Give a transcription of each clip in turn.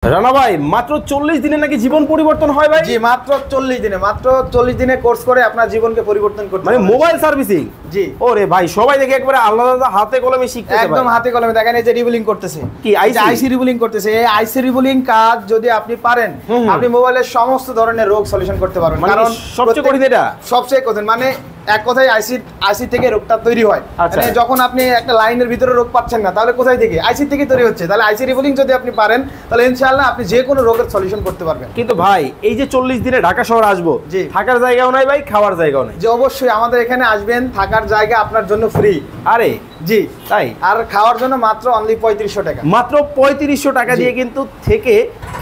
রানা ভাই মাত্র 40 দিনে নাকি জীবন পরিবর্তন হয় ভাই? জি মাত্র 40 দিনে কোর্স করে আপনার জীবনকে পরিবর্তন করতে মানে মোবাইল সার্ভিসিং। জি ওরে ভাই সবাই দেখে একবারে আলাদা আলাদা হাতে কলমে শিখতেছে একদম হাতে কলমে। দেখেন এই যে রিবুলিং করতেছে, কি আইসি রিবুলিং করতেছে। এই আইসি রিবুলিং কাজ যদি আপনি পারেন আপনি মোবাইলের সমস্ত ধরনের রোগ সলিউশন করতে পারবেন। মানে কারণ সবচেয়ে কঠিন এটা, সবচেয়ে কঠিন মানে এক কথায় আইসি থেকে রোগটা তৈরি হয়। মানে যখন আপনি একটা লাইনের ভিতরে রোগ পাচ্ছেন না তাহলে কোথায় থেকে? আইসি থেকে তৈরি হচ্ছে। তাহলে আইসি রিবুলিং যদি আপনি পারেন তাহলে ইনশাআল্লাহ আপনি যে কোনো রোগের সলিউশন করতে পারবেন। কিন্তু ভাই এই যে 40 দিনে ঢাকা শহর আসবো, জি থাকার জায়গাও নাই ভাই, খাওয়ার জায়গাও নাই। যে অবশ্যই আমাদের এখানে আসবেন, থাকার জায়গা আপনার জন্য ফ্রি। আরে জি তাই? আর খাওয়ার জন্য মাত্র অনলি 3500 টাকা। মাত্র 3500 টাকা দিয়ে কিন্তু থেকে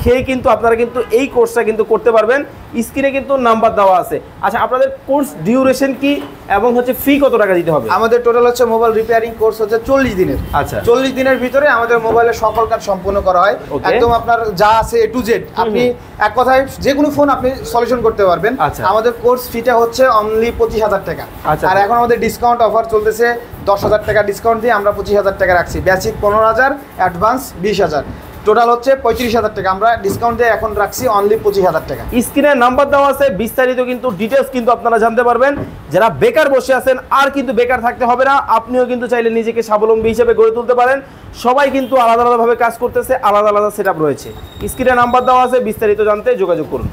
খেয়ে কিন্তু আপনারা কিন্তু এই কোর্সটা কিন্তু করতে পারবেন। স্ক্রিনে কিন্তু নাম্বার দেওয়া আছে। আচ্ছা আপনাদের কোর্স ডিউরেশন কি এবং হচ্ছে ফি কত টাকা দিতে হবে? আমাদের টোটাল হচ্ছে মোবাইল রিপেয়ারিং কোর্স হচ্ছে 40 দিনের। আচ্ছা 40 দিনের ভিতরে আমাদের মোবাইলের সকল কাজ সম্পূর্ণ করা হয়। একদম আপনার যা আছে এ টু জেড আপনি এক কথায় যে কোনো ফোন আপনি সলিউশন করতে পারবেন। আমাদের কোর্স ফিটা হচ্ছে অনলি 25000 টাকা। আর এখন আমাদের ডিসকাউন্ট অফার চলতেছে, 10000 টাকা ডিসকাউন্ট দিয়ে আমরা 25000 টাকা রাখছি। বেসিক 15000, অ্যাডভান্স 20000, টোটাল হচ্ছে 35000 টাকা। আমরা ডিসকাউন্ট দিয়ে এখন রাখছি অনলি 25000 টাকা। স্ক্রিনে নাম্বার দেওয়া আছে, বিস্তারিত কিন্তু ডিটেলস কিন্তু আপনারা জানতে পারবেন। যারা বেকার বসে আছেন আর কিন্তু বেকার থাকতে হবে না, আপনিও কিন্তু চাইলে নিজেকে স্বাবলম্বী হিসেবে গড়ে তুলতে পারেন। সবাই কিন্তু আলাদা আলাদাভাবে কাজ করতেছে, আলাদা আলাদা সেটআপ রয়েছে। স্ক্রিনে নাম্বার দেওয়া আছে, বিস্তারিত জানতে যোগাযোগ করুন।